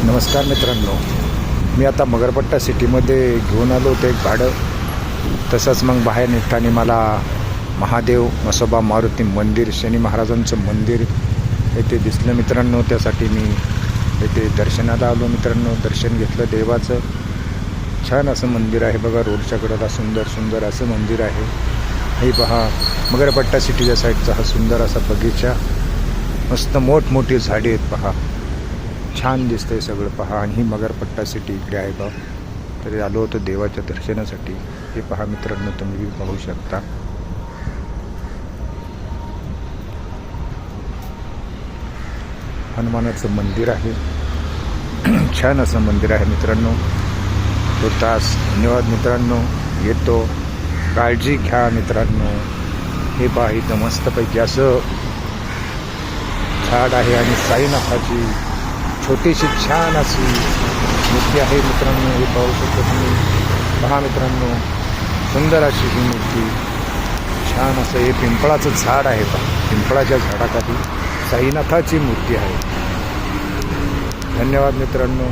नमस्कार मित्रांनो, मी आता मगरपट्टा सिटीमध्ये घेऊन आलो होतो एक भाडं. तसंच मग बाहेर निघताना मला महादेव म्हसोबा मारुती मंदिर, शनी महाराजांचं मंदिर येथे दिसलं मित्रांनो. त्यासाठी मी येथे दर्शनाला आलो मित्रांनो. दर्शन घेतलं देवाचं. छान असं मंदिर आहे बघा, रोडच्या कडेला सुंदर असं मंदिर आहे. हे पहा, मगरपट्टा सिटीच्या साईडचा हा सुंदर असा बगीचा, मस्त मोठमोठी झाडे आहेत पहा. छान दिसतंय सगळं पहा. आणि ही मगरपट्टा सिटी इकडे आहे बा. तरी आलो होतो देवाच्या दर्शनासाठी. हे पहा मित्रांनो, तुम्ही पाहू शकता. हनुमानाचं मंदिर आहे. छान असं मंदिर आहे मित्रांनो. तो तास धन्यवाद मित्रांनो. येतो, काळजी घ्या मित्रांनो. हे पहा, इथं मस्तपैकी असं झाड आहे आणि साईनाथाची छोटीशी छान अशी मूर्ती आहे मित्रांनो. हे पाहू शकतो तुम्ही. पहा मित्रांनो, सुंदर अशी ही मूर्ती. छान असं हे पिंपळाचं झाड आहे पहा. पिंपळाच्या झाडाखाली साईनाथाची मूर्ती आहे. धन्यवाद मित्रांनो.